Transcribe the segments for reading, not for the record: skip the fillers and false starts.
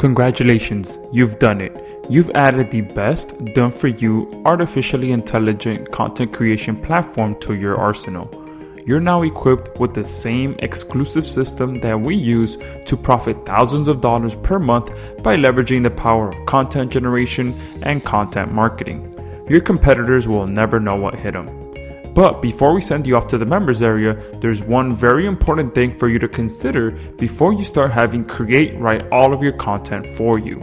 Congratulations, you've done it. You've added the best done-for-you artificially intelligent content creation platform to your arsenal. You're now equipped with the same exclusive system that we use to profit thousands of dollars per month by leveraging the power of content generation and content marketing. Your competitors will never know what hit them. But before we send you off to the members area, there's one very important thing for you to consider before you start having Creaite write all of your content for you.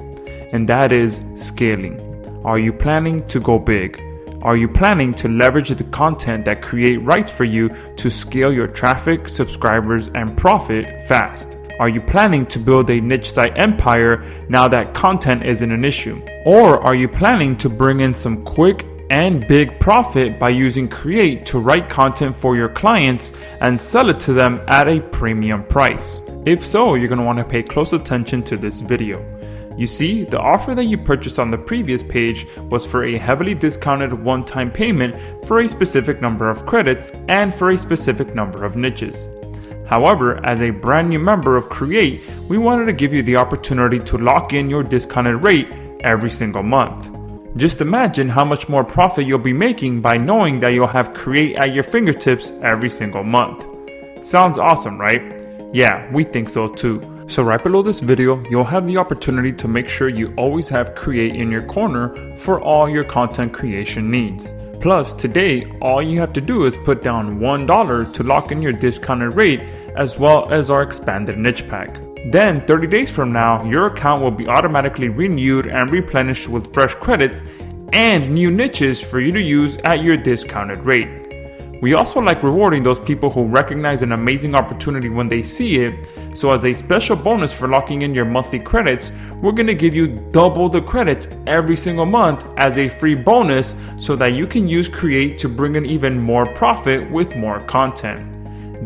And that is scaling. Are you planning to go big? Are you planning to leverage the content that Creaite writes for you to scale your traffic, subscribers, and profit fast? Are you planning to build a niche site empire now that content isn't an issue? Or are you planning to bring in some quick and big profit by using Creaite to write content for your clients and sell it to them at a premium price? If so, you're going to want to pay close attention to this video. You see, the offer that you purchased on the previous page was for a heavily discounted one-time payment for a specific number of credits and for a specific number of niches. However, as a brand new member of Creaite, we wanted to give you the opportunity to lock in your discounted rate every single month. Just imagine how much more profit you'll be making by knowing that you'll have Creaite at your fingertips every single month. Sounds awesome, right? Yeah, we think so too. So right below this video, you'll have the opportunity to make sure you always have Creaite in your corner for all your content creation needs. Plus, today, all you have to do is put down $1 to lock in your discounted rate as well as our expanded niche pack. Then 30 days from now, your account will be automatically renewed and replenished with fresh credits and new niches for you to use at your discounted rate. We also like rewarding those people who recognize an amazing opportunity when they see it, so as a special bonus for locking in your monthly credits, we're going to give you double the credits every single month as a free bonus so that you can use Creaite to bring in even more profit with more content.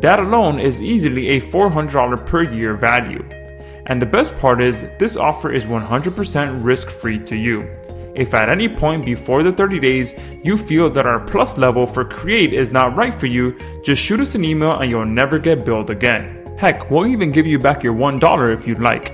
That alone is easily a $400 per year value. And the best part is, this offer is 100% risk-free to you. If at any point before the 30 days you feel that our plus level for Creaite is not right for you, just shoot us an email and you'll never get billed again. Heck, we'll even give you back your $1 if you'd like.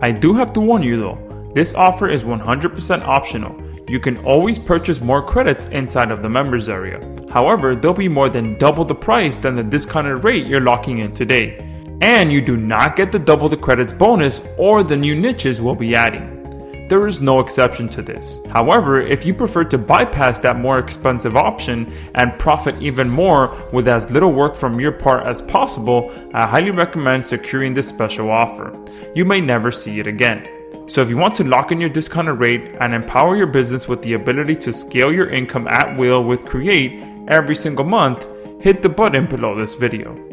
I do have to warn you though, this offer is 100% optional. You can always purchase more credits inside of the members area. However, they'll be more than double the price than the discounted rate you're locking in today. And you do not get the double the credits bonus or the new niches we'll be adding. There is no exception to this. However, if you prefer to bypass that more expensive option and profit even more with as little work from your part as possible, I highly recommend securing this special offer. You may never see it again. So if you want to lock in your discounted rate and empower your business with the ability to scale your income at will with Creaite every single month, hit the button below this video.